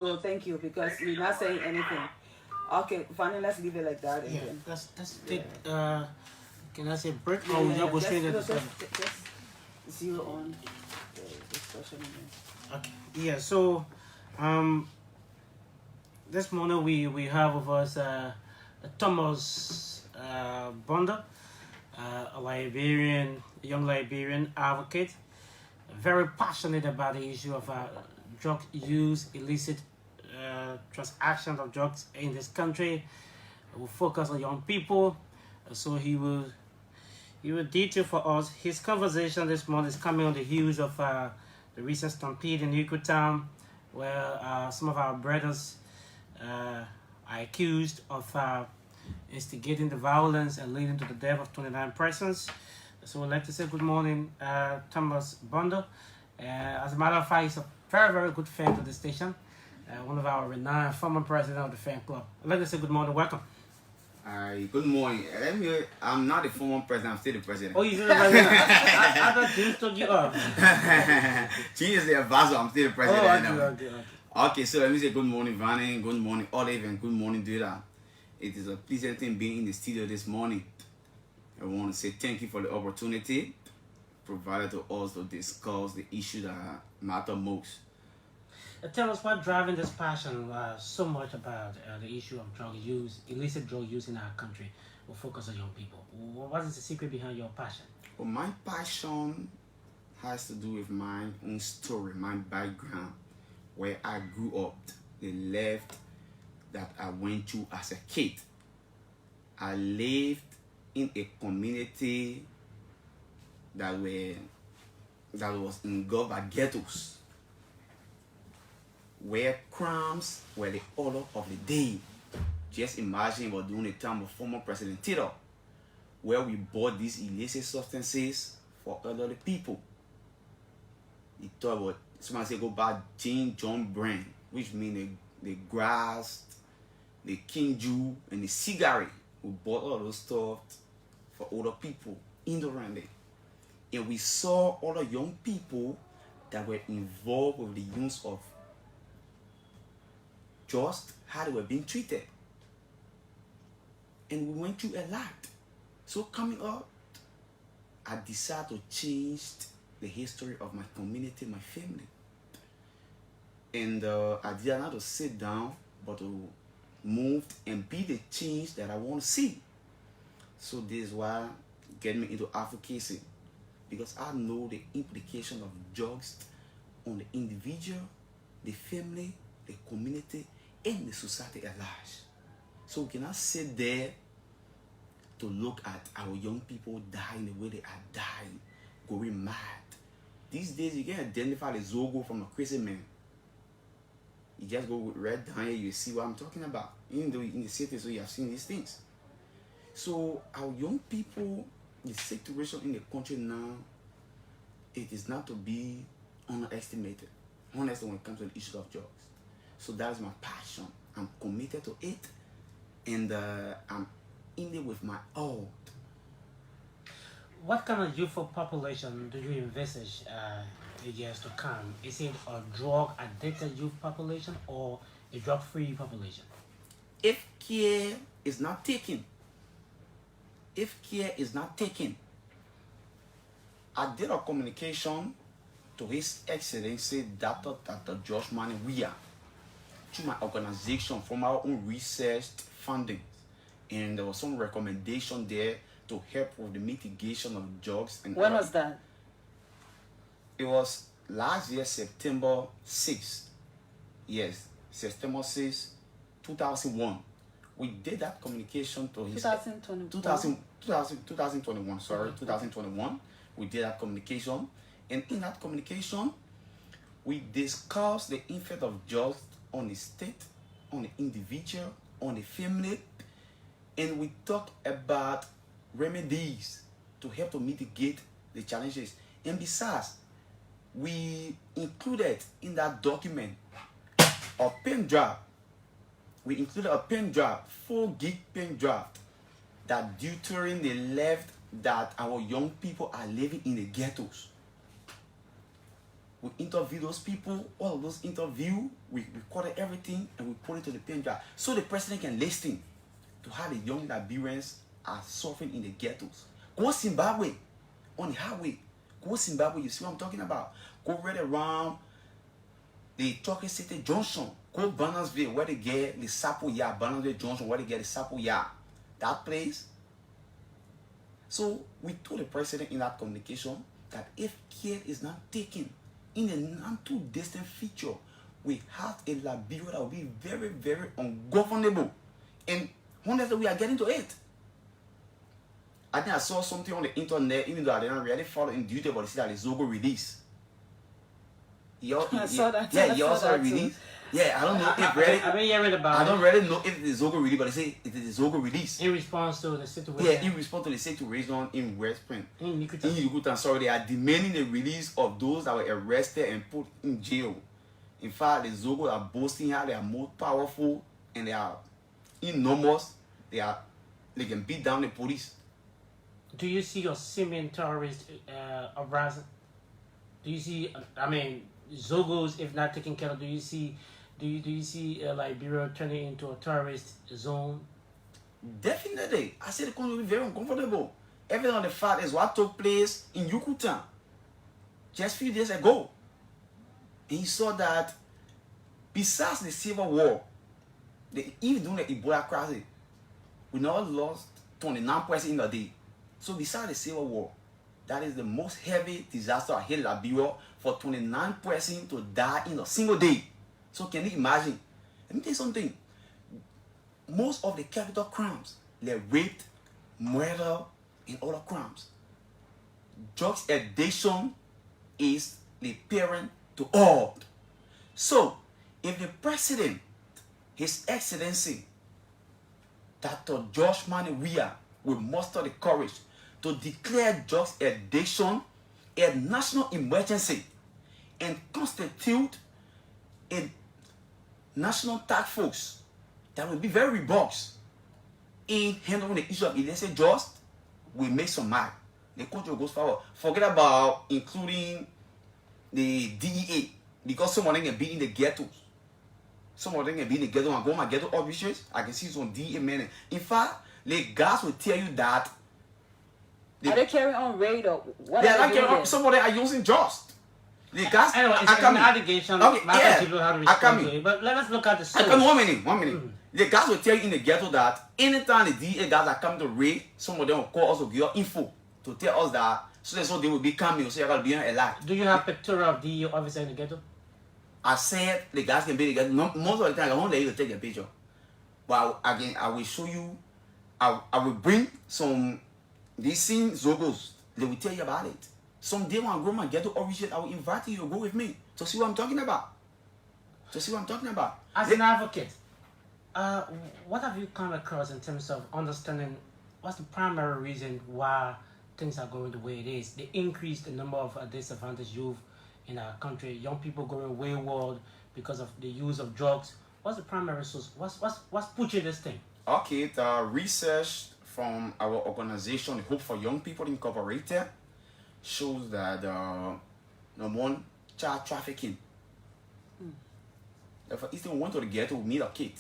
So thank you because you're not saying anything. Okay, fine. Let's leave it like that and Yeah, then. let's Yeah. take can I say break Yeah, or we yeah, just yeah. go straight Just, into no, discussion? just zero on the discussion. Okay. Yeah, so um this morning we have with us Thomas Bonda, a Liberian, young Liberian advocate, very passionate about the issue of drug use, illicit transactions of drugs in this country. We focus on young people, so he will detail for us. His conversation this morning is coming on the heels of the recent stampede in Yucatan, where some of our brothers are accused of instigating the violence and leading to the death of 29 persons. So I'd like to say good morning, Thomas Bondo. As a matter of fact, he's a very, very good fan to the station. One of our renowned former president of the fan club. I'd like to say good morning, welcome. Hi, good morning. I'm not the former president, I'm still the president. Oh, you said the president. I thought James took you off. She is the advisor, I'm still the Oh, president. okay. Okay, so let me say good morning, Vanny, good morning, Olive, and good morning, Dula. It is a pleasant thing being in the studio this morning. I want to say thank you for the opportunity provided to us to discuss the issue that matter most. Tell us what driving this passion so much about the issue of drug use, illicit drug use in our country. We'll focus on young people. What is the secret behind your passion? Well, my passion has to do with my own story, my background, where I grew up, the life that I went through as a kid. I lived in a community that was engulfed by ghettos, where crimes were the order of the day. Just imagine we're during the time of former President Tito, where we bought these illicit substances for elderly people. He thought about somebody say go buy Jane John brand, which means the grass, the King Jew, and the cigarette. We bought all those stuff for older people ignorantly. And we saw other young people that were involved with the use of just how they were being treated. And we went through a lot. So coming up, I decided to change the history of my community, my family. And I did not to sit down, but to move and be the change that I want to see. So this is why get me into advocacy, because I know the implication of drugs on the individual, the family, the community, and the society at large. So we cannot sit there to look at our young people dying the way they are dying, going mad. These days you can identify the Zogo from a crazy man. You just go with red down here, you see what I'm talking about. Even though in the city, so you have seen these things. So our young people, the situation in the country now, it is not to be underestimated. Honestly, when it comes to the issue of drugs. So that's my passion. I'm committed to it, and I'm in it with my all. What kind of youthful population do you envisage in years to come? Is it a drug addicted youth population or a drug free population? If care is not taken, I did a communication to His Excellency Dr. Josh Manning Weah through my organization from our own research funding, and there was some recommendation there to help with the mitigation of drugs. And When was that? It was last year, September 6th. Yes, September 6th, 2001. We did that communication to His 2021, sorry, 2021. We did that communication, and in that communication, we discussed the effect of drugs on the state, on the individual, on the family, and we talked about remedies to help to mitigate the challenges. And besides, we included in that document a pen drive. We included a pen drive, 4 gig pen drive, that during the left that our young people are living in the ghettos. We interview those people. All of those interviews we recorded everything and we put it to the pen drive so the president can listen to how the young Liberians are suffering in the ghettos. Go Zimbabwe, on the highway. Go Zimbabwe, you see what I'm talking about. Go right around the Turkey City Junction. Go Bernardsville, where they get the Sapo Ya, Bernardsville Junction, where they get the Sapo Ya. That place. So we told the president in that communication that if care is not taken in a not too distant future, we have a Liberia that will be very, very ungovernable. And honestly, we are getting to it. I think I saw something on the internet, even though I didn't really follow in detail, but they said that the Zogo release. I saw that. Yeah, I you saw also that release. Yeah, I don't know if really. I've been hearing about I don't really know if it's Zogo release, but they say it is Zogo release. in response to the situation. Yeah, in response to the situation in West Point. In Yucatan. In Yucatan, sorry, they are demanding the release of those that were arrested and put in jail. In fact, the Zogo are boasting how they are more powerful and they are enormous. They can beat down the police. Do you see your Simian terrorist uprising? Do you see? I mean, Zogos, if not taken care of, do you see Liberia turning into a terrorist zone? Definitely. I said the country will be very uncomfortable. Everything on the fact is what took place in Yucatan just a few days ago. And he saw that besides the Civil War, even during the Ebola crisis, we now lost 29 persons in a day. So besides the Civil War, that is the most heavy disaster I hit Liberia for 29 persons to die in a single day. So can you imagine? Let me tell you something. Most of the capital crimes, like rape, murder, and other crimes. Drugs addiction is the parent to all. So, if the president, His Excellency, Dr. George Mani Weah, will muster the courage to declare drugs addiction a national emergency and constitute a national task force that will be very robust in handling the issue of illicit drugs, we make some mark. The country goes forward. Forget about including the DEA, because some of them can be in the ghettos. Some of them can be in the ghetto and go to my ghetto offices. I can see some DEA men. In fact, the guys will tell you that are they carrying on raid or what? They are are not they doing carrying there? on. Some of them are using drugs. The guys, Anyway, it's are an coming. allegation. Okay, Yeah. People have to respond to it. But let us look at the source. 1 minute. The guys will tell you in the ghetto that anytime the DA guys are coming to raid, some of them will call us to give us info to tell us that so they will be coming, so you gotta be alive. Do you have picture of the officer in the ghetto? I said the guys can be the ghetto. Most of the time, I won't let you take a picture. But again, I will show you. I will bring some these things Zogos. They will tell you about it. Someday when I go my ghetto offices, I will invite you to go with me to see what I'm talking about. As an advocate, what have you come across in terms of understanding what's the primary reason why things are going the way it is? The increase the number of disadvantaged youth in our country, young people going wayward because of the use of drugs. What's the primary source? What's pushing this thing? Okay, the research from our organization, Hope for Young People Incorporated, shows that number one, child trafficking. For instance, we went to the ghetto, we meet a kid.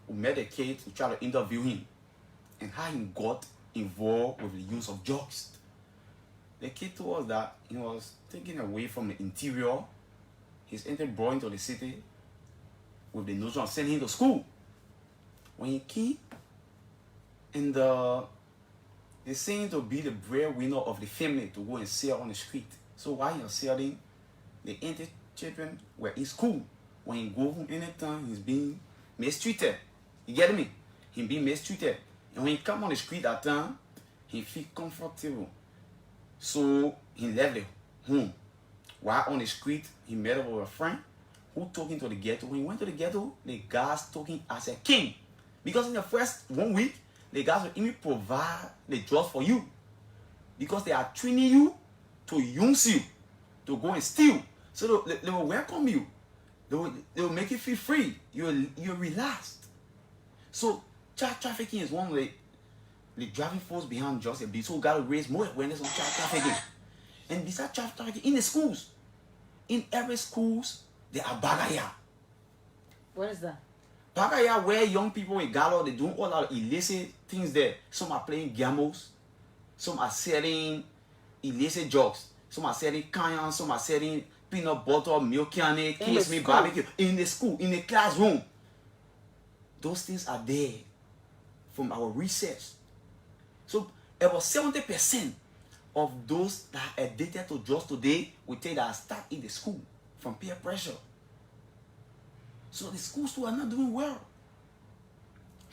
We met the kid, we tried to interview him and how he got involved with the use of drugs. The kid told us that he was taken away from the interior. His aunt brought him to the city with the notion of sending him to school. When he came, and they seemed to be the breadwinner of the family to go and sell on the street. So while he was selling, the aunt children were in school. When he go home anytime, he's being mistreated. You get me? He being mistreated. And when he come on the street at time, he feel comfortable. So he left the home. While on the street, he met up with a friend who took him to the ghetto. When he went to the ghetto, the guys took him as a king. Because in the first 1 week, the guys will even provide the drugs for you. Because they are training you to use you, to go and steal. So they will welcome you. They will make you feel free. You're relaxed. So child trafficking is one of the driving force behind drugs abuse. So we got to raise more awareness on child trafficking. And besides child trafficking, in the schools, in every schools, there are bagaya. What is that? Bagaya, where young people in Galo, they doing all that illicit things there. Some are playing gamos, some are selling illicit drugs, some are selling cayenne, some are selling peanut butter, milk candy, kiss me barbecue in the school, in the classroom. Those things are there from our research. So about 70% of those that are addicted to drugs today, we tell that start in the school from peer pressure. So the schools too are not doing well.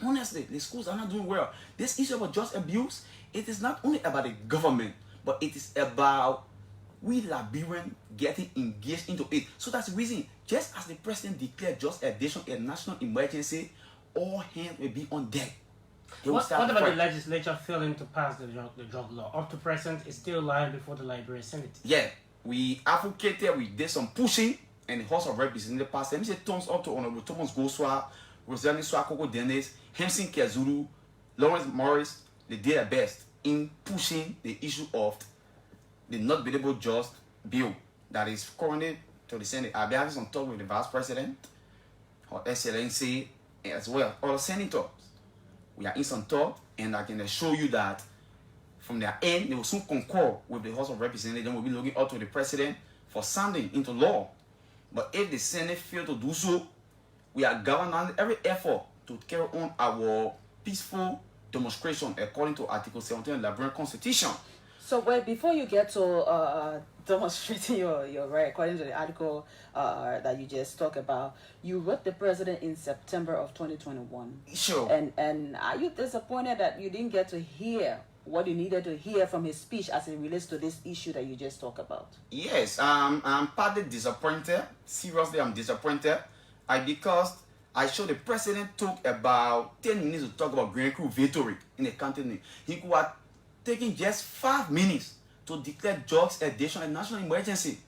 Honestly, the schools are not doing well. This issue about drug abuse, it is not only about the government, but it is about we Liberians getting engaged into it. So that's the reason, just as the president declared drug addiction a national emergency, all hands will be on deck. What about the legislature failing to pass the drug law? Up to present, it's still lying before the Liberian Senate. Yeah, we advocated, we did some pushing, and the House of Representatives passed. Let me say thumbs up to Honorable Thomas Goswa, Rosalie Swakoko Dennis, Hemson Kezulu, Lawrence Morris. They did their best in pushing the issue of the not billable just bill that is currently to the Senate. I'll be having some talk with the Vice President, Her Excellency, as well, all the senators. We are in some talk, and I can assure you that from their end, they will soon concur with the House of Representatives. Then we'll be looking up to the President for signing into law. But if the Senate fail to do so, we are governing every effort to carry on our peaceful demonstration according to Article 17 of the Liberian Constitution. So wait, before you get to demonstrating your right according to the article that you just talked about, you wrote the president in September of 2021. Sure. And are you disappointed that you didn't get to hear what you needed to hear from his speech as it relates to this issue that you just talked about? Yes, I'm partly disappointed. Seriously, I'm disappointed. Because I saw the president took about 10 minutes to talk about Green Crew victory in the country. He could have taken just 5 minutes to declare drugs addiction a national emergency,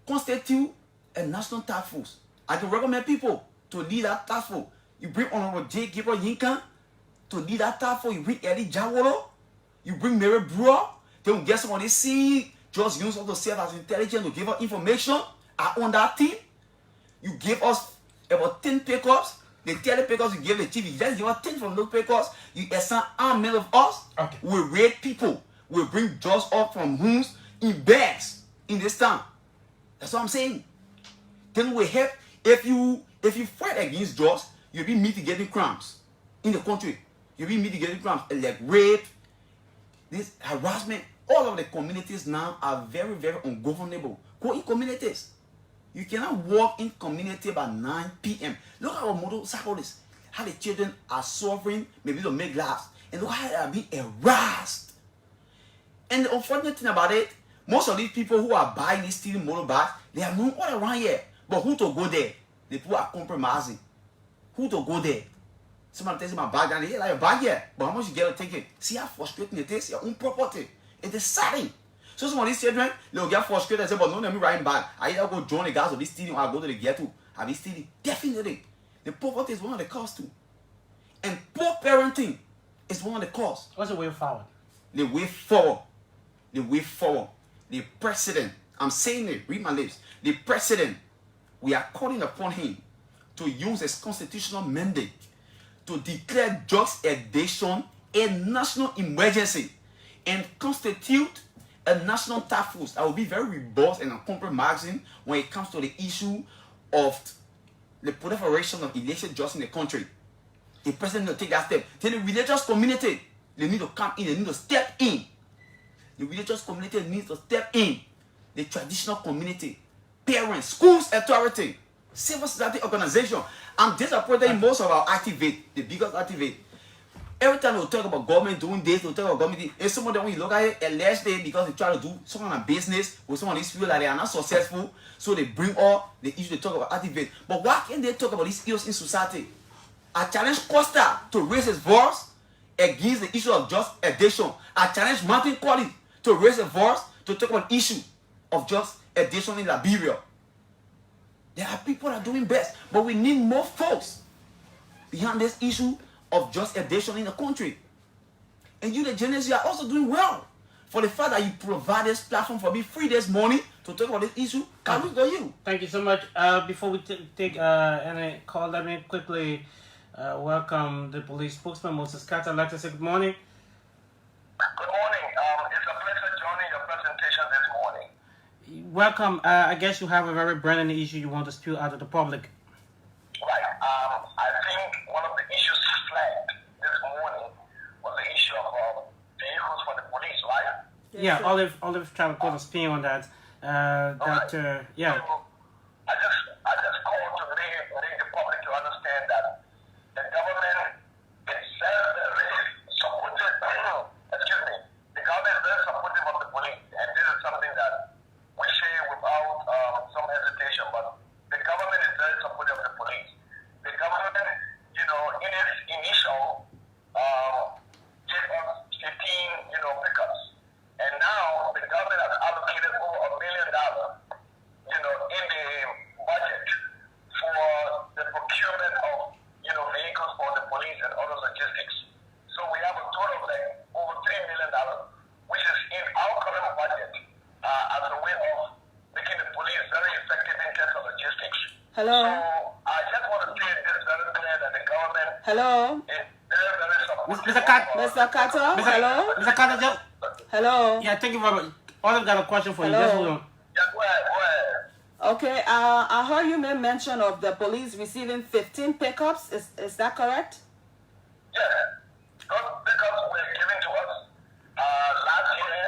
constitute a national task force. I can recommend people to lead that task force. You bring Honorable J. Gabriel Yinkan to lead that task force. You bring Eddie Jawolo. You bring Mary Brewer. They will get somebody see drugs use of the serve as intelligence to give us information. I own that team. You give us about 10 pickups. The 30 pickups you give the chief, you just give us 10 from those pickups. You assign army of us. Okay. We raid people. We bring drugs up from homes in bags in this town. That's what I'm saying. Then we help. If you fight against drugs, you'll be mitigating crimes in the country. You'll be mitigating crimes like rape, this harassment. All of the communities now are very, very ungovernable. Go in communities. You cannot walk in community by 9 p.m. Look at our motorcyclists, how the children are suffering, maybe to make lives, and look how they are being harassed. And the unfortunate thing about it, most of these people who are buying these stealing motorbikes, they are known all around here. But who to go there? The people are compromising. Who to go there? Somebody takes my bag down, they like a bag here, but how much you get to take it? See how frustrating it is, your own property. It is saddening. So some of these children, they'll get frustrated and say, but no, let me ride back. I either go join the guys or be stealing or I go to the ghetto. I'll be stealing. Definitely. The poverty is one of the causes too. And poor parenting is one of the causes. What's the way forward? The way forward. The way forward. The president, I'm saying it, read my lips. The president, we are calling upon him to use his constitutional mandate to declare drugs addiction a national emergency and constitute a national task force that will be very robust and uncompromising when it comes to the issue of the proliferation of illicit drugs in the country. The president will take that step. Tell the religious community, they need to come in, they need to step in. The religious community needs to step in. The traditional community, parents, schools, authority, civil society organization. I'm disappointed in most of our activists, the biggest activists. Every time we talk about government doing this, we talk about government, and some of them, when you look at it, alleged they because they try to do some kind of business with some of these people that they are not successful, so they bring up the issue to talk about activists. But why can't they talk about these issues in society? I challenge Costa to raise his voice against the issue of just addiction. I challenge Martin Collins to raise his voice to talk about the issue of just addiction in Liberia. There are people that are doing best, but we need more folks behind this issue of just addiction in the country. And you, the journalists, you are also doing well for the fact that you provide this platform for me free this morning to talk about this issue. Can we go you? Thank you so much. Before we take any call, let me quickly welcome the police spokesman, Moses Carter. I'd like to say good morning. Good morning. It's a pleasure joining your presentation this morning. Welcome. I guess you have a very burning issue you want to spew out to the public. Right. I think one of the issues flagged this morning was the issue of vehicles for the police, right? Yeah, Olive tried to put a spin on that. Yeah. So I just called to make the public to understand that the government is very supportive. Excuse me. The government is very supportive of the police, and this is something that we say without some hesitation. But the government is very supportive of the police. The government, in its initial gave us 15, pickups, and now the government has allocated over $1 million, in the budget for the procurement of, vehicles for the police and other logistics. So we have a total of over $3 million, which is in our current budget as a way of making the police very effective in terms of logistics. Hello. So I just want to say this very clear that the government Hello. is very supportive. Mr. Carter. Hello. Mr. Carter, just Hello. yeah, thank you very much. Olive got a question for you. Hello. Just hold on. Yeah, go ahead. Okay. I heard you made mention of the police receiving 15 pickups. Is that correct? Yes. Those pickups were given to us last year,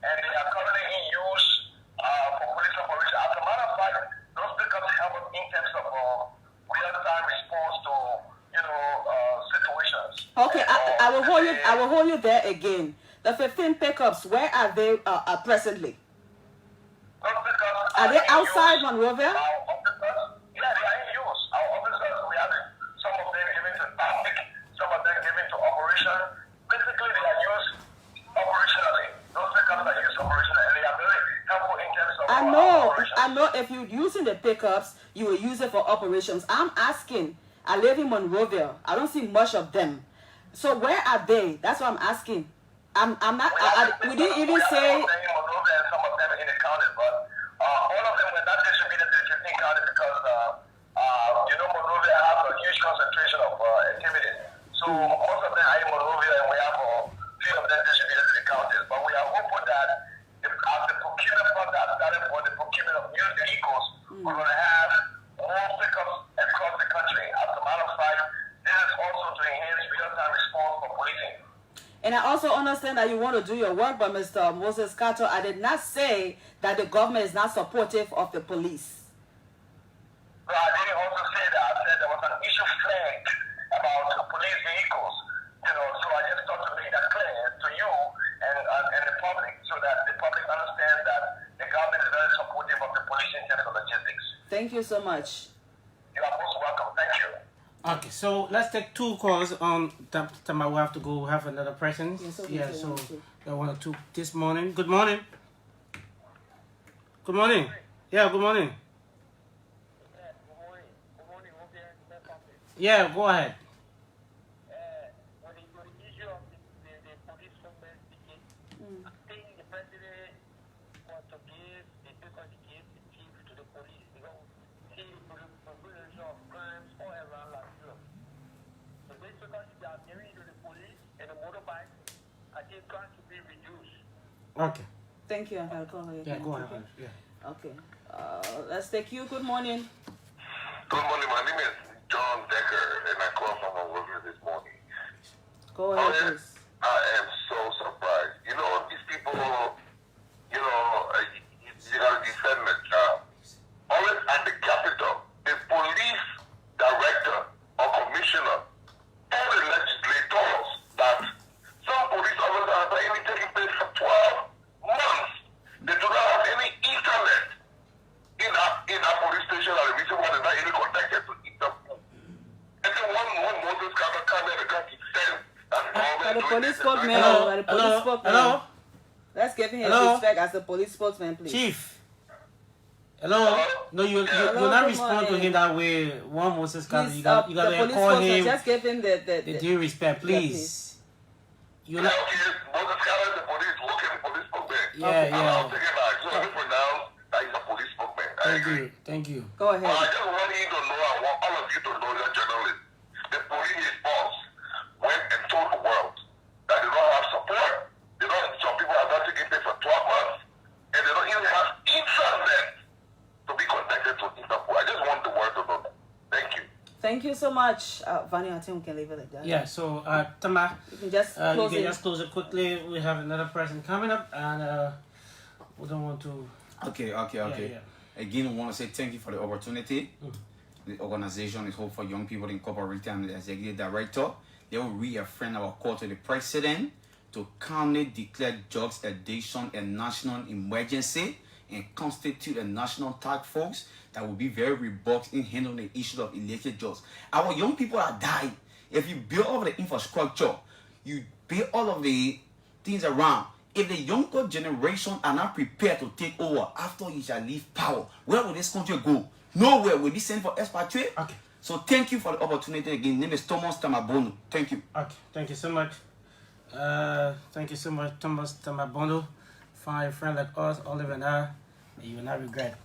and they are currently in use for police operations. As a matter of fact, those pickups help us in terms of real-time response to, situations. Okay. I will hold you there again. The 15 pickups. Where are they presently? Those pickups Are they in outside use. Monrovia? Our officers, yeah, they are in use. Our officers, we have some of them given to traffic, some of them given to operation. Basically, they are used operationally. Those pickups are used operationally, and they are very helpful in terms of operations. I know if you're using the pickups, you will use it for operations. I'm asking. I live in Monrovia. I don't see much of them. So where are they? That's what I'm asking. I'm not. We didn't even say. Some of them in Monrovia and some of them in the counties, but all of them were not distributed to the 15 counties because Monrovia has a huge concentration of activities. So most of them are in Monrovia, and we have a few of them distributed to the counties. But we are hopeful that as the procurement process started for the procurement of new vehicles, we're going to have more pickups across the country. As a matter of fact, this is also to enhance real-time response for policing. And I also understand that you want to do your work, but Mr. Moses Carter, I did not say that the government is not supportive of the police. No, I didn't also say that. I said there was an issue flagged about police vehicles. So I just thought to make that clear to you and the public, so that the public understands that the government is very supportive of the police in terms of logistics. Thank you so much. You are most welcome. Thank you. Okay, so let's take two calls on time. I will have to go have another person. Yes, okay, Yeah, so so one or two. 1 or 2 this morning. Good morning. Good morning. Yeah, good morning. Yeah, go ahead. Okay. Thank you. I'll call her Yeah, again. go ahead. Okay. Yeah. Okay. Let's take you. Good morning. Good morning. My name is John Decker, and I called from Monrovia this morning. Go ahead, please. I am so surprised. These people, you got to defend the job. Always at the Capitol, the police director or commissioner told the legislators that some police officers are only taking place for 12 months. They do not have any internet in a police station, and the reason why they're not even connected to internet. And then one Moses Carter came in and got to send The police spokesman. Hello? The police spokesman. Hello? Let's give him his Hello? respect as the police spokesman, please. Chief. Hello? No, you Hello, not good respond to morning. him that way. One Moses Carter, Please, you got the to police call spokesman, him just give him the due respect, please. please. You not, Moses Carter, the police, look at the police spokesman. yeah, I'm yeah. taking back. So I pronounce that Thank you. Thank you. Go I ahead. just want you to know, I want all of you to know, your journalists, the police boss went and told the world that they don't have support. They don't. Some people are not taking pay for 12 months, and they don't even have internet to be connected to Interpol. I just want the world to know that. Thank you. Thank you so much, Vanya. I think we can leave it like that. Yeah. So, Tama, You can just you close can it. just close it quickly. We have another person coming up, and we don't want to. Okay. Yeah. Again, I want to say thank you for the opportunity. The organization is Hope for Young People Incorporated. I'm the executive director. They will reaffirm our call to the president to calmly declare drugs addiction a national emergency and constitute a national task force that will be very robust in handling the issue of illicit drugs. Our young people are dying. If you build all the infrastructure, you build all of the things around. If the younger generation are not prepared to take over after you shall leave power, where will this country go? Nowhere. Will be sent for expatriate. Okay. So thank you for the opportunity again. Name is Thomas Tamabono. Thank you. Okay. Thank you so much. Thank you so much, Thomas Tamabono. Find a friend like us, Oliver and I. That you will not regret.